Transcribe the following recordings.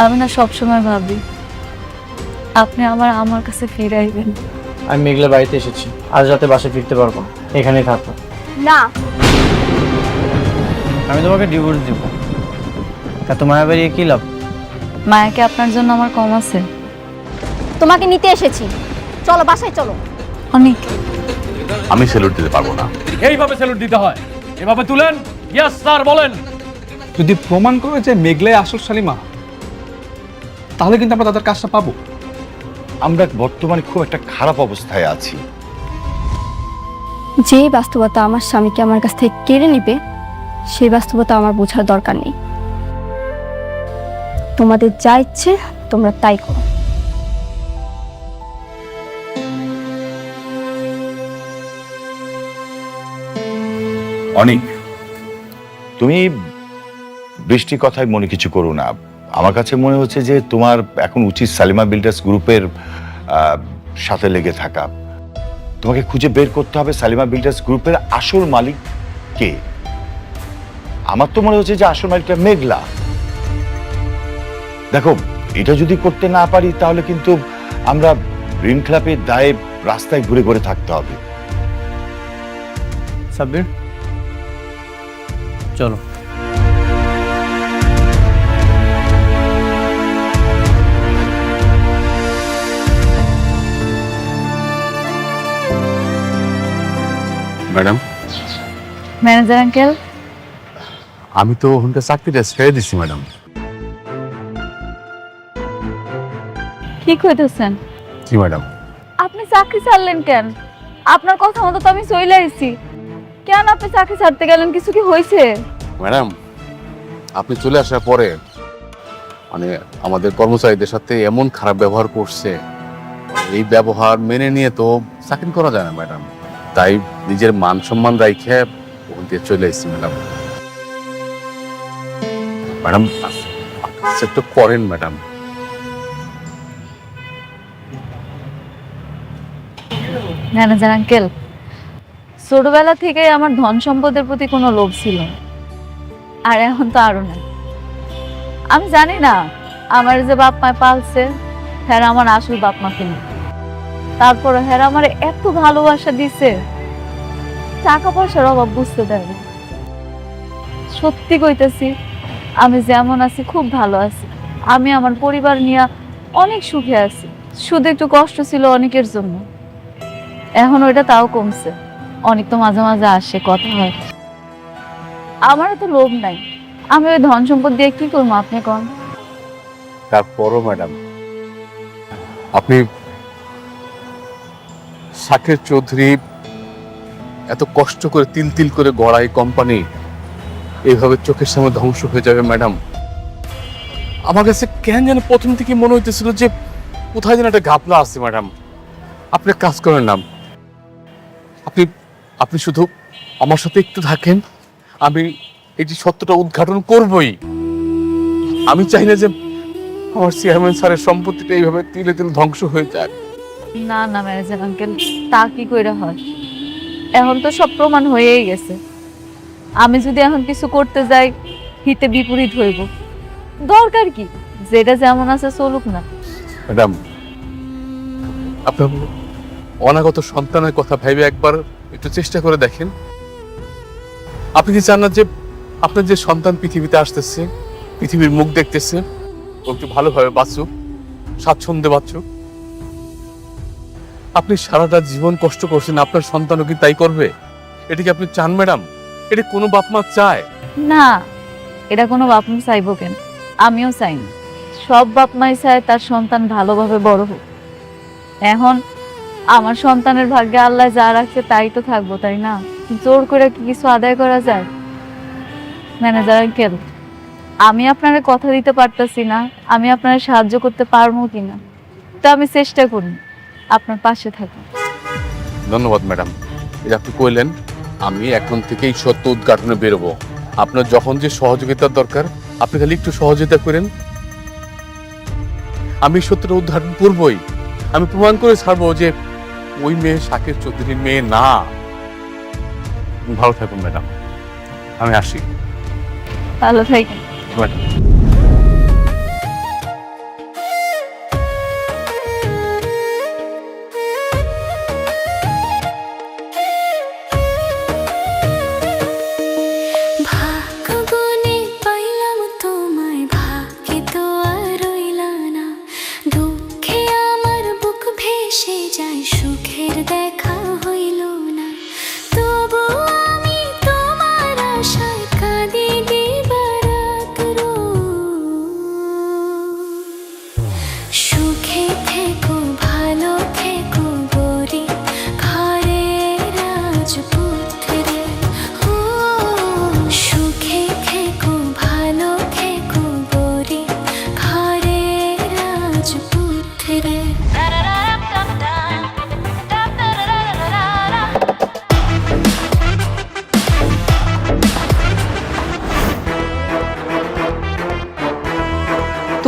আমি না সবসময় ভাবি আপনি আমার কাছে ফিরে আইবেন। আমি মেঘলা বাড়িতে এসেছি, আজ রাতে বাসে ফিরতে পারবো, এখানেই থাকবো। না, আমি তোমাকে ডিভোর্স দিব। এত মায়া বেরিয়ে কি লাভ? মায়াকে আপনার জন্য আমার কম আছে? তোমাকে নিতে এসেছি, চলো বাসায় চলো। অনেক। আমি স্যালুট দিতে পারবো না। এইভাবে স্যালুট দিতে হয়, এভাবে তুলেন। ইয়েস স্যার, বলেন। যদি প্রমাণ করে যে মেঘলাই আসল শালিমা, তাহলে কিন্তু আমরা তাদের কাজটা পাবো। আমরা বর্তমানে খুব একটা খারাপ অবস্থায় আছি। যে বাস্তবতা আমার স্বামীকে আমার কাছ থেকে কেড়ে নিবে, সেই বাস্তবতা আমার বোঝার দরকার নেই। তোমাদের যা ইচ্ছে তোমরা তাই করো। অনেক, তুমি বৃষ্টির কথায় মনে কিছু করো না। আমার কাছে মনে হচ্ছে যে তোমার এখন উচিত সালিমা বিল্ডার্স গ্রুপের সাথে লেগে থাকা। তোমাকে খুঁজে বের করতে হবে সালিমা বিল্ডার্স গ্রুপের আসল মালিক কে। আমার তো মনে হচ্ছে যে আসল মালিকটা মেঘলা। দেখো, এটা যদি করতে না পারি তাহলে কিন্তু আমরা ঋণ খেলাপের দায়ে রাস্তায় ঘুরে ঘুরে থাকতে হবে। সাব্বির, চলো। ম্যাডাম, ম্যানেজার আঙ্কেল, আমি তো ওখানকার চাকরিটা ছেড়ে দিচ্ছি ম্যাডাম। কি কইতেছেন? জি ম্যাডাম। আপনি চাকরি ছাড়লেন কেন? আপনার কথা মতো তো আমি চলে আইছি। কেন আপনি চাকরি ছাড়তে গেলেন? কিছু কি হয়েছে? ম্যাডাম, আপনি চলে আসার পরে মানে আমাদের কর্মচারীদের সাথে এমন খারাপ ব্যবহার করছে, এই ব্যবহার মেনে নিয়ে তো চাকরি করা যায় না ম্যাডাম। তাই নিজের মান সম্মান রাইখে ওখান থেকে চলে এসেছি ম্যাডাম। ম্যাডাম, একটু করেন ম্যাডাম। ম্যানেজার আঙ্কেল, ছোটবেলা থেকে আমার ধন সম্পদের প্রতি কোনো লোভ ছিল না, আর এখন তো আরো না। আমি জানি না আমার যে বাপ মা পালছে হ্যাঁ আমার আসল বাপ মা কিনা, তারপরে হ্যাঁ আমার এত ভালোবাসা দিছে, টাকা পয়সার অভাব বুঝতে দেয় না। সত্যি কইতেছি, আমি যেমন আছি খুব ভালো আছি। আমি আমার পরিবার নিয়ে অনেক সুখে আছি। শুধু একটু কষ্ট ছিল অনেকের জন্য, এখন ওইটা তাও কমছে। অনেক তো মাঝে মাঝে আসে, কথা হয়। আমারও তো লোভ নাই, আমি ওই ধন সম্পদ দিয়ে কি করবো আপনি কন? তারপরও ম্যাডাম, আপনি শাকের চৌধুরী এত কষ্ট করে তিল তিল করে গড়া এই কোম্পানি এইভাবে চোখের সামনে ধ্বংস হয়ে যাবে ম্যাডাম। আমার কাছে কেন যেন প্রথম থেকে মনে হইতেছিল যে কোথায় যেন একটা ঘাপলা আছে ম্যাডাম। আপনি কাজ করেন না, আপনি আপনি শুধু আমার সাথে একটু থাকেন, আমি এই যে সত্যটা উদ্ঘাটন করবই। আমি চাই না যে আমার চেয়ারম্যান স্যারের সম্পত্তিটা এইভাবে তিলে তিলে ধ্বংস হয়ে যায়। না না ম্যানেজার আঙ্কেল, তা কি কইরা হয়? এখন তো সব প্রমাণ হয়েই গেছে। আমি যদি এখন কিছু করতে যাই হিতে বিপরীত হইব। দরকার কি? যেটা যেমন আছে চলুক না। ম্যাডাম, আপনার অনাগত সন্তানের কথা ভেবে একবার একটু চেষ্টা করে দেখেন। আপনি কি চান না যে আপনার যে সন্তান পৃথিবীতে আসতেছে, পৃথিবীর মুখ দেখতেছে, ও একটু ভালোভাবে বাঁচুক, স্বাচ্ছন্দ্যে বাঁচুক? আপনি সারাটা জীবন কষ্ট করছেন, আপনার সন্তানও কি তাই করবে? এটা কি আপনি চান ম্যাডাম? এটা কোনো বাপ মা চায়? না, এটা কোনো বাপ মা চাইবো কেন? আমিও চাই না। সব বাপ মাই চায় তার সন্তান ভালোভাবে বড় হোক। এখন আমার সন্তানের ভাগ্যে আল্লাহ যা রাখছে তাই তো থাকবো, তাই না? জোর করে কি কিছু আদায় করা যায়? ম্যানেজার আঙ্কেল, আমি আপনারে কথা দিতে পারতাছি না আমি আপনারে সাহায্য করতে পারবো কিনা, তো আমি চেষ্টা করি আপনার পাশে থাকি। ধন্যবাদ ম্যাডাম, এই আপনি কইলেন। আমি এখন থেকেই সত্য উদ্ঘাটনে বেরোবো। আপনার যখন যে সহযোগিতার দরকার আপনি খালি একটু সহযোগিতা করেন, আমি সত্যটা উদ্ঘাটন করবই। আমি প্রমাণ করে ছাড়বো যে ওই মেয়ে শাকের চৌধুরীর মেয়ে না। ভালো থাকুন ম্যাডাম, আমি আসি। ভালো থাকেন। ম্যাডাম,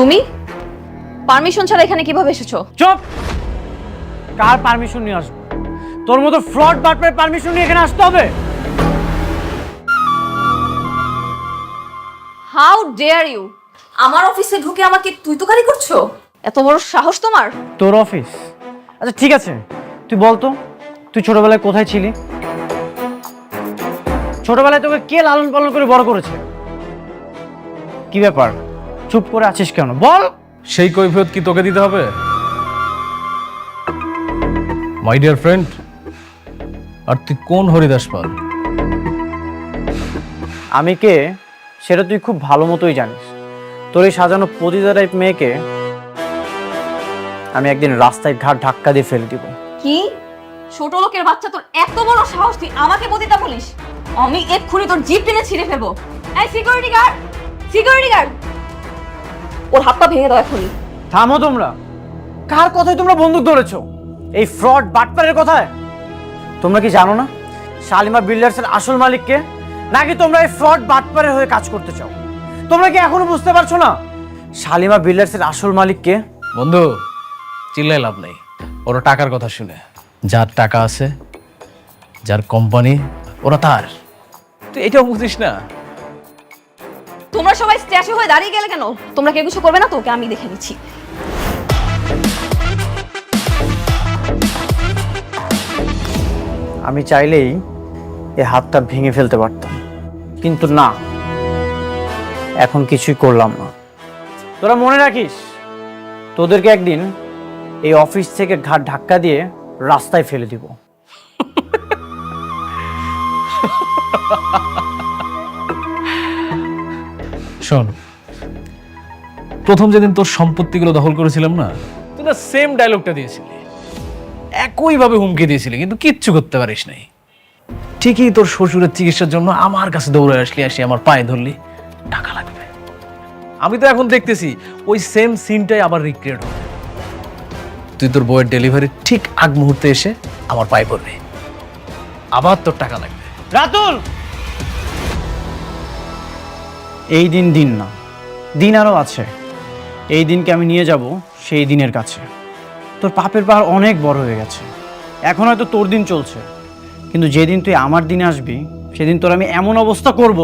তুমি পারমিশন ছাড়া এখানে কিভাবে এসেছো? চুপ! কার পারমিশন নিয়ে আসবো? তোর মতো ফ্রড বাটপারের পারমিশন নিয়ে এখানে আসতে হবে? হাউ ডেয়ার ইউ আমার অফিসে ঢুকে আমাকে তুই তোকারি করছো? এত বড় সাহস তোমার? তোর অফিস? আচ্ছা ঠিক আছে, তুই বলতো তুই ছোটবেলায় কোথায় ছিলি? ছোটবেলায় তোকে কে লালন পালন করে বড় করেছে? কি ব্যাপার, চুপ করে আছিস কেন? বল। সেই কৈফিয়ত কি তোকে দিতে হবে? মাই ডিয়ার ফ্রেন্ড, আর তুই কোন হরিদাস পাল? আমি কে সেটা তুই খুব ভালো মতোই জানিস। তোর এই সাজানো পতিতা টাইপ মেয়েকে আমি একদিন রাস্তায় ঘাট ধাক্কা দিয়ে ফেলে দিব। কি ছোট লোকের বাচ্চা, তোর এত বড় সাহস তুই আমাকে পতিতা বলিস? আমি এক্ষুনি তোর জিপ টেনে ছিঁড়ে ফেলবো। এই সিকিউরিটি গার্ড, সিকিউরিটি গার্ড, ওর হাত পা ভেঙে দাও এখনই। থামো তোমরা। কার কথায় তোমরা বন্দুক ধরেছো? এই ফ্রড বাটপারের কথায়? তোমরা কি জানো না শালিমা বিল্ডার্সের আসল মালিক কে? নাকি তোমরা এই ফ্রড বাটপারের হয়ে কাজ করতে চাও? তোমরা কি এখনো বুঝতে পারছো না শালিমা বিল্ডার্সের আসল মালিক কে? বন্ধু, চিল্লাই লাভ নেই। ওরা টাকার কথা শুনে, যার টাকা আছে, যার কোম্পানি, ওরা তার। তুই এটাও বুঝিস না? তোমরা সবাই স্ট্যাচু হয়ে দাঁড়িয়ে গেলে কেন? তোমরা কেউ কিছু করবে না? তোকে আমি দেখে নিচ্ছি। আমি চাইলেই এই হাতটা ভেঙে ফেলতে পারতাম, কিন্তু না, এখন কিছুই করলাম না। তোরা মনে রাখিস, তোদেরকে একদিন এই অফিস থেকে ঘাট ধাক্কা দিয়ে রাস্তায় ফেলে দিব। শোন, প্রথম যেদিন তোর সম্পত্তিগুলো দখল করেছিলাম না, তুই না সেম ডায়লগটা দিয়েছিলি, একইভাবে হুমকি দিয়েছিলি, কিন্তু কিচ্ছু করতে পারিস নাই। ঠিকই তোর শ্বশুরের চিকিৎসার জন্য আমার কাছে দৌড়ে আসলি, আসি আমার পায়ে ধরলি, টাকা লাগবে। আমি তো এখন দেখতেছি ওই সেম সিনটাই আবার রিক্রিয়েট হবে। তুই তোর বইয়ের ডেলিভারি ঠিক আগ মুহূর্তে এসে আমার পায়ে পড়বে, আবার তোর টাকা লাগবে। রাতুল, এই দিন দিন না, দিন আরো আছে। এই দিনকে আমি নিয়ে যাব সেই দিনের কাছে। তোর পাপের পাহাড় অনেক বড় হয়ে গেছে, এখন হয়তো তোর দিন চলছে, কিন্তু যেদিন তুই আমার দিনে আসবি সেদিন তোর আমি এমন অবস্থা করব,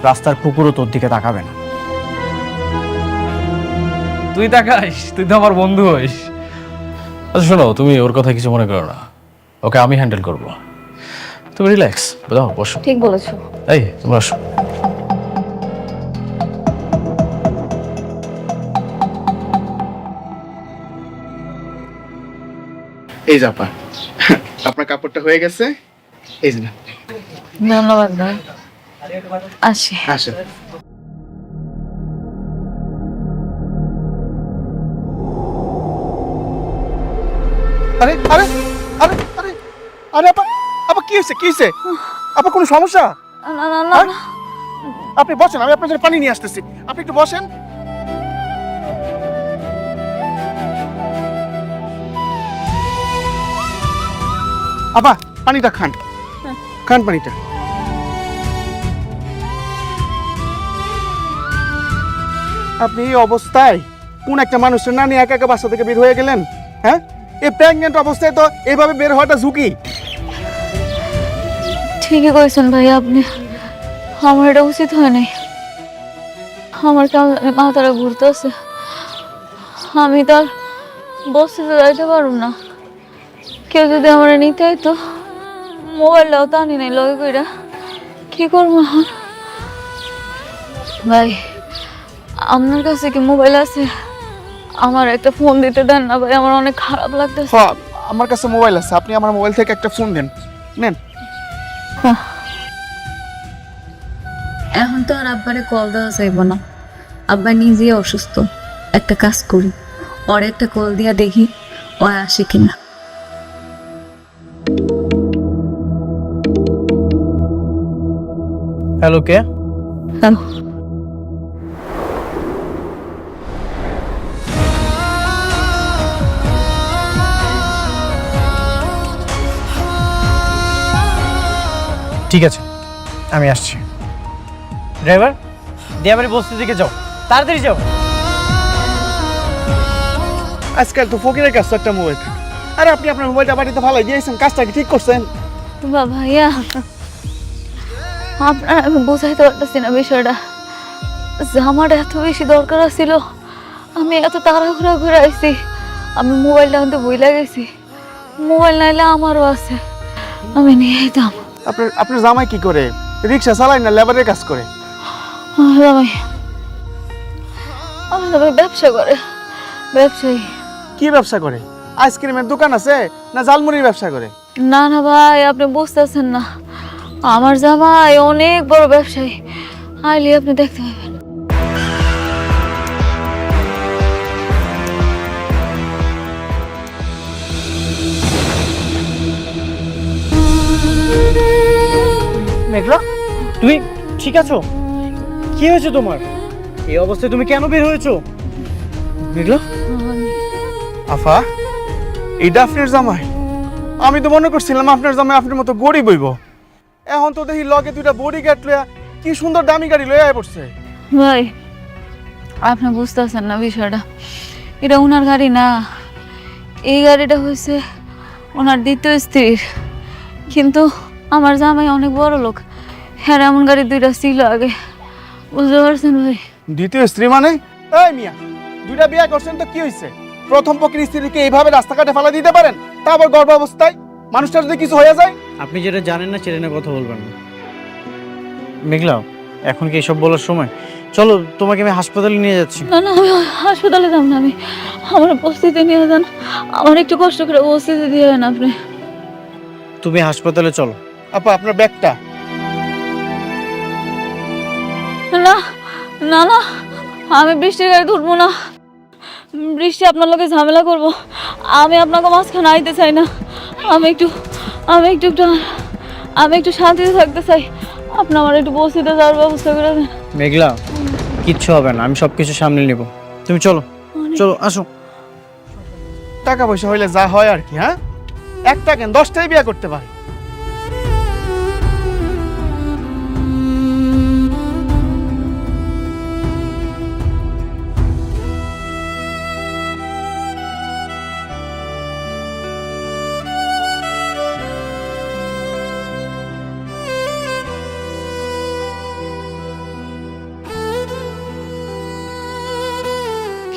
রাস্তার কুকুরও তোর দিকে তাকাবে না। তুই তাকাইস? তুই তো আমার বন্ধু হইস। আচ্ছা শোনো, তুমি ওর কথা কিছু মনে করো না, ওকে আমি হ্যান্ডেল করব। তুমি রিল্যাক্স, বুঝাও, বসো। ঠিক বলেছো। এই তোমরা আসো। এই জাপা, আপনার কাপড়টা হয়ে গেছে, এই যে না। ধন্যবাদ ভাই, আসি। আসেন। আরে আরে আরে আরে আরে আপা, আপা কি হয়েছে, কি হয়েছে? আপা কোনো সমস্যা? না না না না। আপনি বসেন, আমি আপনার জন্য পানি নিয়ে আসতেছি, আপনি একটু বসেন। আপা পানিটা খান, খান পানিটা। আপনি এই অবস্থায় কোন একটা মানুষের না নিয়ে একা একা বাসা থেকে বের হয়ে গেলেন? হ্যাঁ, এই প্রেগনেন্ট অবস্থায় তো এইভাবে বের হওয়াটা ঝুঁকি। ঠিকই কইছেন ভাই আপনি, আমার এটা উচিত হয় নাই। আমার কেমন মাথাটা ঘুরতেছে, আমি তো আর বসতে যাইতে পারব না। কেউ যদি আমার নিতে হইতো, মোবাইলটাও তো আনি নাই লগে কইরা, কি করবো এখন? ভাই আপনার কাছে কি মোবাইল আছে? আমার একটা ফোন দিতে দেন না ভাই, আমার অনেক খারাপ লাগতেছে। হ্যাঁ, আমার কাছে মোবাইল আছে, আপনি আমার মোবাইল থেকে একটা ফোন দেন, নেন। এখন তো আর আব্বারে কল দেওয়া যাইব না, আব্বা নিজেই অসুস্থ। একটা কাজ করি, ওর একটা কল দিয়া দেখি ও আসে কিনা। হ্যালো, কে? হ্যালো, ঠিক আছে, আমি আসছি। ড্রাইভার, দিয়াবাড়ি বস্তি দিকে যাও, তাড়াতাড়ি যাও। আজকাল তো ফকিরের কাছে একটা মোবাইল থাকে। আর আপনি আপনার মোবাইলটা বাড়িতে ফালাই দিয়েছেন, কাজটা কি ঠিক করছেন? ভাইয়া আপনার আমি বোঝাইতে পারতেছি না বিষয়টা। জামার এত বেশি দরকার ছিল, আমি এত তাড়াহুড়া ঘুরে আইছি, আমি মোবাইলটা আনতে ভুলে গেছি। মোবাইল নাইলে আমারও আছে, আমি নিয়ে যেতাম। আপনার জামাই কি করে? রিক্সা চালায় না লেবারের কাজ করে? জামাই আমার জামাই ব্যবসা করে, ব্যবসায়ী। কি ব্যবসা করে? আইসক্রিমের দোকান আছে না ঝালমুড়ির ব্যবসা করে? না না ভাই, আপনি বুঝতেছেন না, আমার জামাই অনেক বড় ব্যবসায়ী, আইলে আপনি দেখতে পাবেন। মেঘলা, তুমি ঠিক আছো? কি হয়েছে তোমার? এই অবস্থায় তুমি কেন বের হয়েছো? মেঘলা, আফা, এটা আপনার জামাই? আমি তো মনে করছিলাম আপনার জামাই আপনার মতো গরিব হইব। এখন তো দেখি লগে দুইটা বডি গার্ড লইয়া কি সুন্দর দামি গাড়ি লইয়া পড়ছে। ভাই আপনি বুঝতেছেন না বিষয়টা, এটা ওনার গাড়ি না, এই গাড়িটা হয়েছে ওনার দ্বিতীয় স্ত্রীর। কিন্তু আমার জামাই অনেক বড় লোক, হ্যাঁ এমন গাড়ি দুইটা ছিল আগে, বুঝতে পারছেন ভাই? দ্বিতীয় স্ত্রী মানে? এই মিয়া, দুইটা বিয়ে করছেন তো কি হইছে? প্রথম পক্ষের স্ত্রীকে এইভাবে রাস্তাঘাটে ফেলা দিতে পারেন, তা আবার গর্ভ অবস্থায়? মানুষটার যদি কিছু হয়ে যায়? আপনি যেটা জানেন না সেটা নিয়ে কথা বলবেন না। মেঘলা, এখন কি এসব বলার সময়? চলো, তোমাকে আমি হাসপাতালে নিয়ে যাচ্ছি। না না, আমি হাসপাতালে যাব না, আমি আমার বস্তিতে নিয়ে যান, আমার একটু কষ্ট করে বস্তিতে দিয়ে যান আপনি। তুমি হাসপাতালে চলো। আপা, আপনার ব্যাগটা? না না না, আমি বৃষ্টির গাড়ি ধরবো না, বৃষ্টি আপনার লোকে ঝামেলা করব, আমি আপনাকে মাঝখানে আইতে চাই না, আমি একটু শান্তিতে থাকতে চাই, আপনি আমার একটু বসিতে যাওয়ার ব্যবস্থা করে দেন। মেঘলা, কিচ্ছু হবে না, আমি সবকিছু সামলে নেব। তুমি চলো, চলো, আসো। টাকা পয়সা হইলে যা হয় আর কি, হ্যাঁ? একটা কেন 10টাই বিয়ে করতে পারে।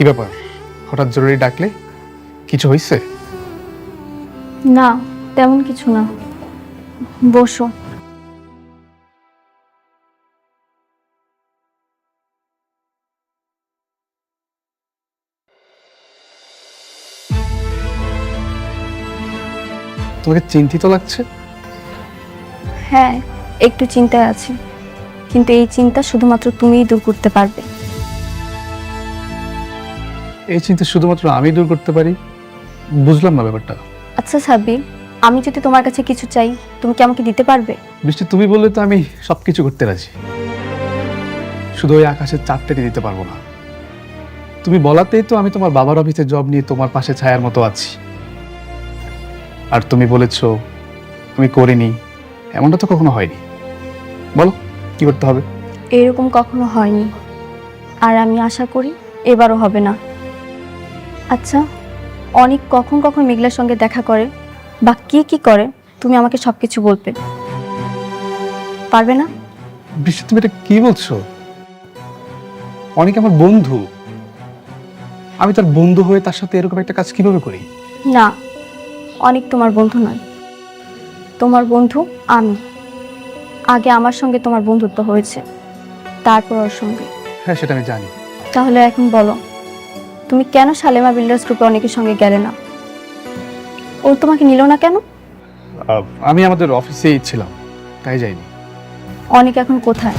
কি ব্যাপার, হঠাৎ জরুরি ডাকলে? কিছু হয়েছে? না, তেমন কিছু না, বসো। তোমাকে চিন্তিত লাগছে? হ্যাঁ, একটু চিন্তায় আছি, কিন্তু এই চিন্তা শুধুমাত্র তুমিই দূর করতে পারবে। এই চিন্তা শুধুমাত্র আমি দূর করতে পারি? বুঝলাম না ব্যাপারটা। আচ্ছা সাব্বির, আমি যদি তোমার কাছে কিছু চাই, তুমি কি আমাকে দিতে পারবে? বৃষ্টি, তুমি বললে তো আমি সবকিছু করতে রাজি, শুধু ওই আকাশের চাঁদটাকে দিতে পারবো না। তুমি বলাতেই তো আমি তোমার বাবার অফিসে জব নিয়ে তোমার পাশে ছায়ার মতো আছি। আর তুমি বলেছো আমি করিনি, এমনটা তো কখনো হয়নি। বলো কি করতে হবে? এরকম কখনো হয়নি, আর আমি আশা করি এবারও হবে না। আচ্ছা, অনেক কখন কখন মেঘলার সঙ্গে দেখা করে বা কি কি করে, তুমি আমাকে সবকিছু বলবে পারবে না? বৃষ্টি, তুমি এটা কি বলছো? অনেক আমার বন্ধু, আমি তার বন্ধু হয়ে তার সাথে এরকম একটা কাজ কিভাবে করি? না, অনেক তোমার বন্ধু নয়, তোমার বন্ধু আমি। আগে আমার সঙ্গে তোমার বন্ধুত্ব হয়েছে, তারপর ওর সঙ্গে। হ্যাঁ, সেটা আমি জানি। তাহলে এখন বলো, তুমি কেন শালেমা বিল্ডার্স গ্রুপে অনেকের সঙ্গে গেলে না? ও তোমাকে নিল না কেন? আমি আমাদের অফিসেই ছিলাম, তাই যাইনি। অনেক এখন কোথায়?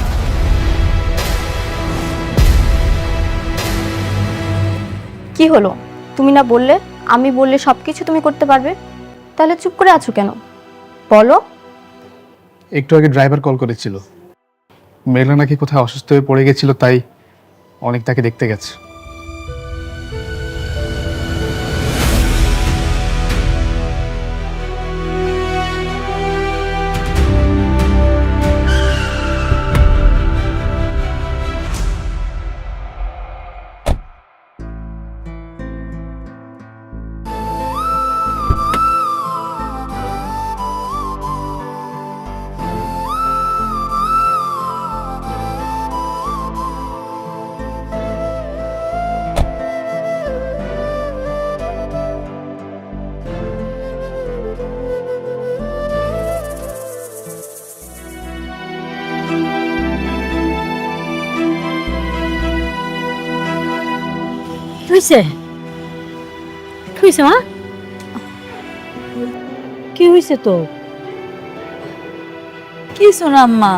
কি হলো, তুমি না বললে আমি বললে সবকিছু তুমি করতে পারবে? তাহলে চুপ করে আছো কেন, বলো। একটু আগে ড্রাইভার কল করেছিল, মেঘলা নাকি কোথায় অসুস্থ হয়ে পড়ে গেছিল, তাই অনেক তাকে দেখতে গেছে। হয়েছে হয়েছে মা কি হয়েছে তো কিছু না আম্মা,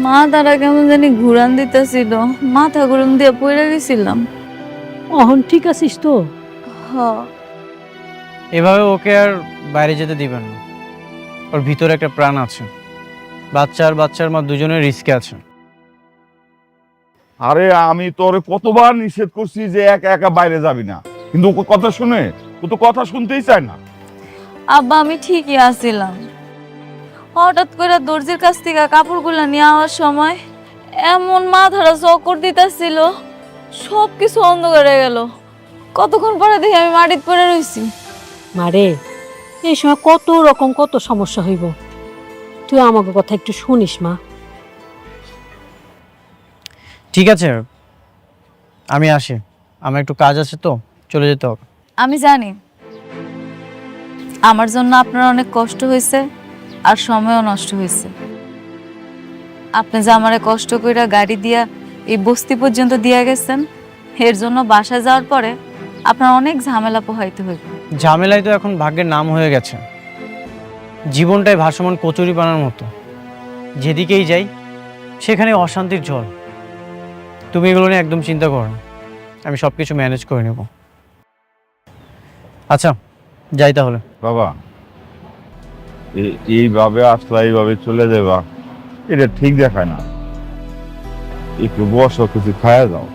মা তারা কেমন জানি ঘুরান দিতেছিল, মাথা গরম দিয়ে পড়ে গেছিলাম। অহন ঠিক আছিস তো? হ। এভাবে ওকে আর বাইরে যেতে দিবেন না। ওর ভিতরে একটা প্রাণ আছে, বাচ্চা আর বাচ্চার মা দুজনের রিস্কে আছে। আরে আমি তোরে কতবার নিষেধ করছি যে একা একা বাইরে যাবি না, কিন্তু ও কথা শুনে, ও তো কথা শুনতেই চায় না। আব্বা আমি ঠিকই আছিলাম, হঠাৎ করে দর্জির কাছ থেকে কাপড়গুলো নিয়ে আওয়ার সময় এমন মাথাটা চক্কর দিতেছিল, সব কিছু অন্ধকার হয়ে গেল। কতক্ষণ পরে দেখি আমি মাটিতে পড়ে রইছি। মারে এই সময় কত রকম কত সমস্যা হইব, তুই আমাকে কথা একটু শুনিস মা। ঠিক আছে, আমি আসি, আমার একটু কাজ আছে তো, চলে যেতে হবে। আমি জানি আমার জন্য আপনার অনেক কষ্ট হয়েছে আর সময়ও নষ্ট হয়েছে। আপনি যে আমারে কষ্ট করে গাড়ি দিয়া এই বস্তি পর্যন্ত দিয়ে গেছেন, এর জন্য বাসায় যাওয়ার পরে আপনার অনেক ঝামেলা পোহাইতে হইবে। ঝামেলাই তো এখন ভাগ্যের নাম হয়ে গেছে। জীবনটাই ভাসমান কচুরি পানার মতো, যেদিকেই যাই সেখানে অশান্তির জল। তুমি এগুলো নিয়ে একদম চিন্তা করো না, আমি সব কিছু ম্যানেজ করে নেব। আচ্ছা যাই তাহলে। বাবা, এইভাবে আসলা, এইভাবে চলে যাবা, এটা ঠিক দেখায় না। একটু বসো, কিছু খায়া যাও।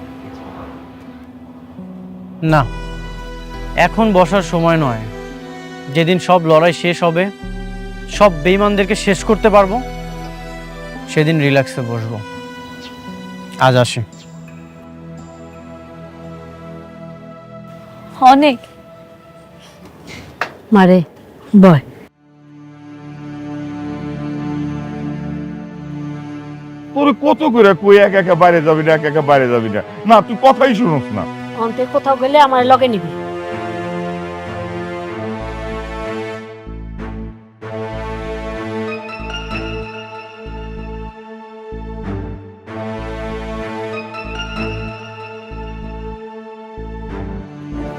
না, এখন বসার সময় নয়। যেদিন সব লড়াই শেষ হবে, সব বেঈমানদেরকে শেষ করতে পারবো, সেদিন রিল্যাক্সে বসবো। আজ আসি। অনেক মারে বয়। তোর কত করে কই একা একা বাইরে যাবি না, একা একা বাইরে যাবি না, না তুই কথাই শুনোস না। অন্তে কোথাও গেলে আমার লগে নিবি।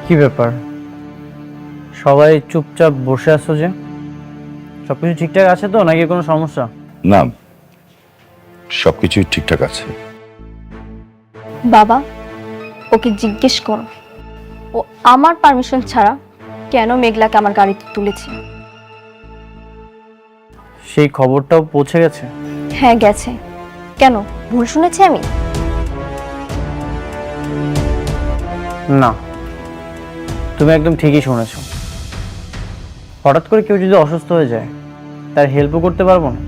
কি ব্যাপার, সবাই চুপচাপ বসে আছো যে? সবকিছু ঠিকঠাক আছে তো, নাকি কোনো সমস্যা? না, সবকিছুই ঠিকঠাক আছে। বাবা, ওকে জিজ্ঞেস করো ও আমার পারমিশন ছাড়া কেন মেঘলাকে আমার গাড়িতে তুলেছে। সেই খবরটাও পৌঁছে গেছে? হ্যাঁ গেছে। কেন, ভুল শুনেছি আমি? না, তুমি একদম ঠিকই শুনেছ। হঠাৎ করে কেউ যদি অসুস্থ হয়ে যায়, তার হেল্পও করতে পারবো না।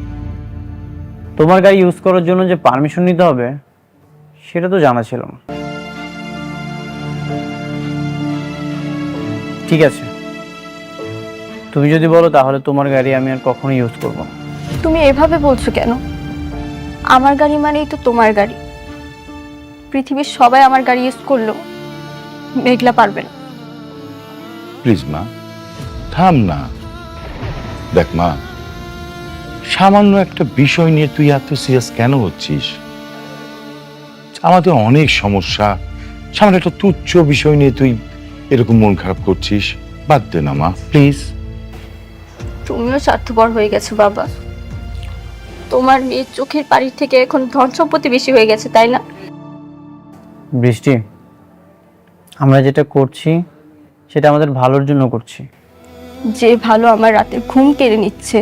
তোমার গাড়ি ইউজ করার জন্য যে পারমিশন নিতে হবে, সেটা তো জানা ছিল না। ঠিক আছে, তুমি যদি বলো তাহলে তোমার গাড়ি আমি আর কখনো ইউজ করব না। তুমি এভাবে বলছো কেন? আমার গাড়ি মানেই তো তোমার গাড়ি। পৃথিবীর সবাই আমার গাড়ি ইউজ করলো, মেঘলা পারবে না। প্লিজ মা, থাম না। দেখ মা, সামান্য একটা বিষয় নিয়ে তুই এত সিরিয়াস কেন হচ্ছিস? আমাদের অনেক সমস্যা, সামান্য একটা তুচ্ছ বিষয় নিয়ে তুই এরকম মন খারাপ করছিস। বাদ দে না মা, প্লিজ। তুমিও স্বার্থপর হয়ে গেছো বাবা। তোমার মেয়ের চোখের পানির থেকে এখন ধন সম্পত্তি বেশি হয়ে গেছে, তাই না? বৃষ্টি, আমরা যেটা করছি সেটা আমাদের ভালোর জন্য করছি। যে ভালো আমার রাতে ঘুম কেড়ে নিচ্ছে,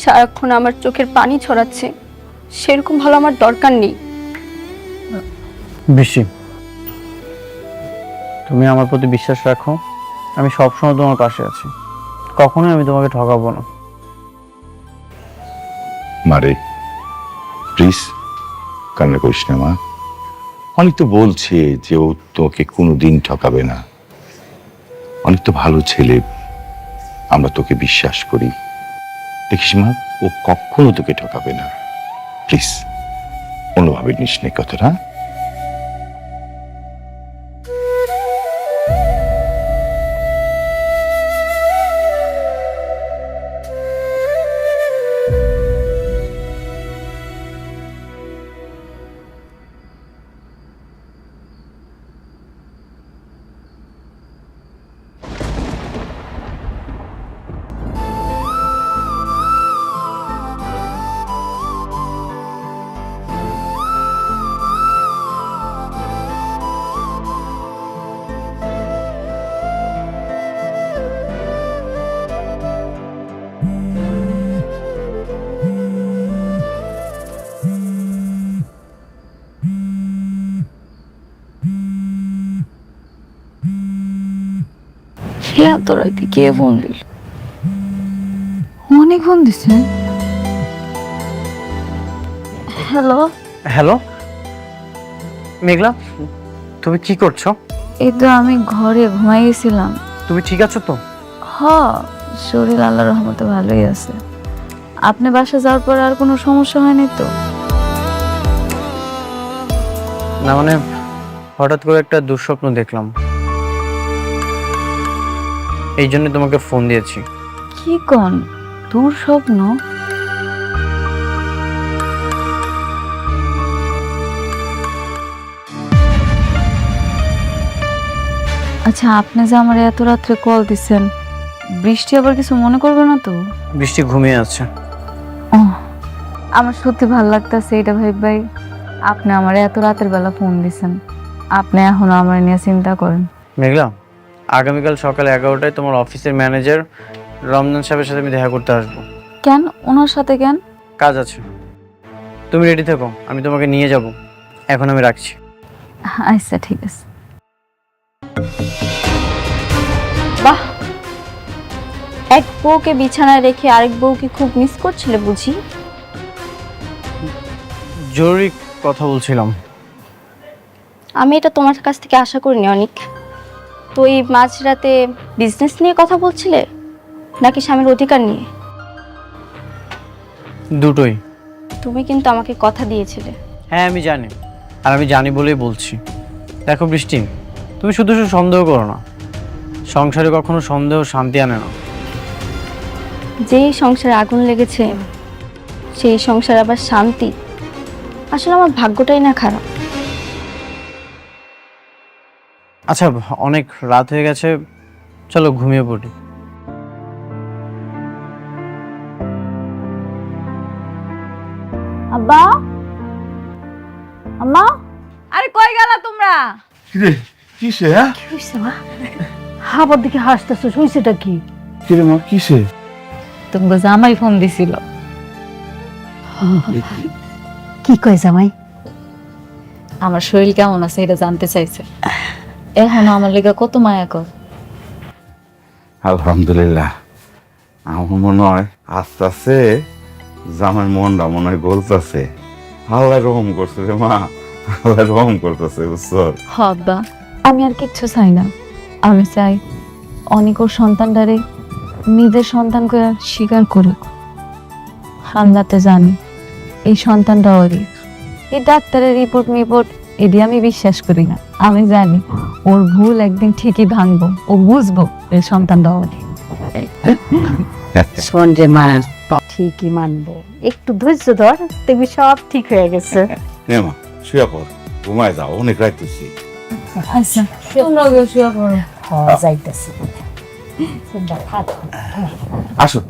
সারাক্ষণ আমার চোখের পানি ছড়াচ্ছে, সেরকম ভালো আমার দরকার নেই। বৃষ্টি, তুমি আমার প্রতি বিশ্বাস রাখো, আমি সবসময় তোমার পাশে আছি, কখনোই আমি তোমাকে ঠকাবো না। মারে প্লিজ কান্না করিস না মা। অনেক তো বলছে যে ও তোকে কোনোদিন ঠকাবে না। অনেক তো ভালো ছেলে, আমরা তোকে বিশ্বাস করি। দেখিস মা, ও কখনো তোকে ঠকাবে না। প্লিজ অন্যভাবে নিস নে কথাটা। এত রাতে কে ফোন দিল? অনেক ফোন দিছে। হ্যালো, হ্যালো মেঘলা, তুমি কি করছো? এই তো আমি ঘরে ঘুমাই গেছিলাম। তুমি ঠিক আছো তো? হ, শরীর আল্লাহর রহমতে ভালোই আছে। আপনি বাসা যাওয়ার পর আর কোনো সমস্যা হয়নি তো? না মানে হঠাৎ করে একটা দুঃস্বপ্ন দেখলাম, এই জন্য তোমাকে ফোন দিয়েছি। কি কোন দূর স্বপ্ন? আচ্ছা, আপনি যে আমার এত রাত্রে কল দিচ্ছেন, বৃষ্টি আবার কিছু মনে করবে না তো? বৃষ্টি ঘুমিয়ে আছে। ও, আমার সত্যি ভালো লাগতেছে এটা ভাই। আপনি আমার এত রাতের বেলা ফোন দিছেন, আপনি এখনো আমার নিয়ে চিন্তা করেন। মেঘলা, আগামীকাল সকাল 11টায় তোমার অফিসের ম্যানেজার রমজান সাহেবের সাথে আমি দেখা করতে আসবো। কেন ওনার সাথে কেন? কাজ আছে, তুমি রেডি থেকো, আমি তোমাকে নিয়ে যাব। এখন আমি রাখছি। আচ্ছা ঠিক আছে। বাহ, এক বউকে বিছানায় রেখে আরেক বউকে খুব মিস করছিলে বুঝি? জরুরি কথা বলছিলাম। আমি এটা তোমার কাছ থেকে আশা করিনি অনিক। তো এই মাঝরাতে বিজনেস নিয়ে কথা বলছিলে নাকি স্বামীর অধিকার নিয়ে? দুটোই। তুমি কিন্তু আমাকে কথা দিয়েছিলে। হ্যাঁ আমি জানি, আর আমি জানি বলেই বলছি। দেখো বৃষ্টি, তুমি শুধু শুধু সন্দেহ করো না। সংসারে কখনো সন্দেহ শান্তি আনে না। যেই সংসারে আগুন লেগেছে সেই সংসারে আবার শান্তি। আসলে আমার ভাগ্যটাই না খারাপ। আচ্ছা, অনেক রাত হয়ে গেছে, চলো ঘুমিয়ে পড়ি। আব্বা, আম্মা, আরে কই গেলা তোমরা? কিরে কিসে? হ্যাঁ কি হয়েছে মা? আবার দিকে হাসতেছো, হয়েছেটা কি? কিরে মা কিসে? তোমাকে জামাই ফোন দিছিল। কি কয় জামাই? আমার শরীর কেমন আছে এটা জানতে চাইছে। এখন আমার লেগে কত মায়া কর। আলহামদুলিল্লাহ, আমার মনে হয় আস্তে আস্তে জামার মনটা মনে হয় গলতেছে। আল্লাহ রহম করছে রে মা, আল্লাহ রহম করতেছে বুঝছো? হব্বা, আমি আর কিচ্ছু চাই না। আমি চাই অনেক ওর সন্তানটারে নিজের সন্তান করে স্বীকার করুক। হামলাতে জানি এই সন্তানটা ওরই। এই ডাক্তারের রিপোর্ট এটি আমি বিশ্বাস করি না। আমি জানি ওর ভুল একদিন ঠিকই ভাঙবো, ও বুঝবো এই সন্তানটা ওরই। শোন রে মা, ঠিকই মানবো, একটু ধৈর্য ধর, দেখবি সব ঠিক হয়ে গেছে। নে মা শুয়ে পড়, ঘুমায় যাও, অনেক রাত হয়েছে। আচ্ছা, তোমরা গিয়ে শুয়ে পড়ো। যাইতেছি। আসো।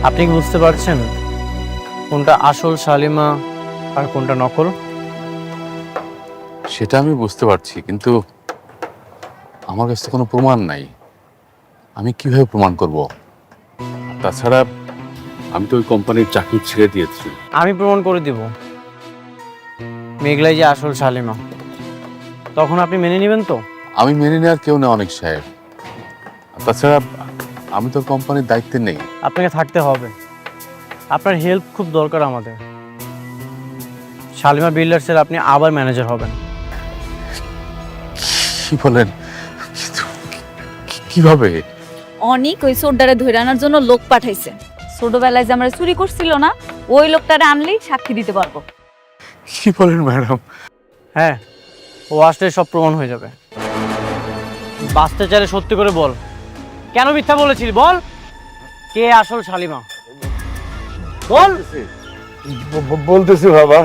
আপনি কি বুঝতে পারছেন কোনটা আসল শালিমা আর কোনটা নকল? সেটা আমি বুঝতে পারছি, কিন্তু আমার কাছে কোনো প্রমাণ নাই। আমি কিভাবে প্রমাণ করব? তাছাড়া আমি তো ওই কোম্পানির চাকরি ছেড়ে দিয়েছি। আমি প্রমাণ করে দিব মেঘলাই যে আসল শালিমা। তখন আপনি মেনে নেবেন তো? আমি মেনে নেওয়ার কেউ না অনেক সাহেব। তাছাড়া আমি তো কোম্পানির দায়িত্বে নেই। আপনাকে থাকতে হবে, আপনার হেল্প খুব দরকার আমাদের। শালিমা বিল্ডার্সের আপনি আবার ম্যানেজার হবেন। কি বলেন? কিভাবে? অনেক ওই সোডারে ধরে আনার জন্য লোক পাঠাইছে। ছোটবেলায় যে আমরা চুরি করছিল না, ওই লোকটারে আনলেই সাক্ষী দিতে পারবো। কি বলেন ম্যাডাম? হ্যাঁ, ও আসলে সব প্রমাণ হয়ে যাবে। বাঁচতে চাইলে সত্যি করে বল, কেন মিথ্যা বলেছিলি? বল, কে আসল শালিমা? বল। বলতেছি বাবা।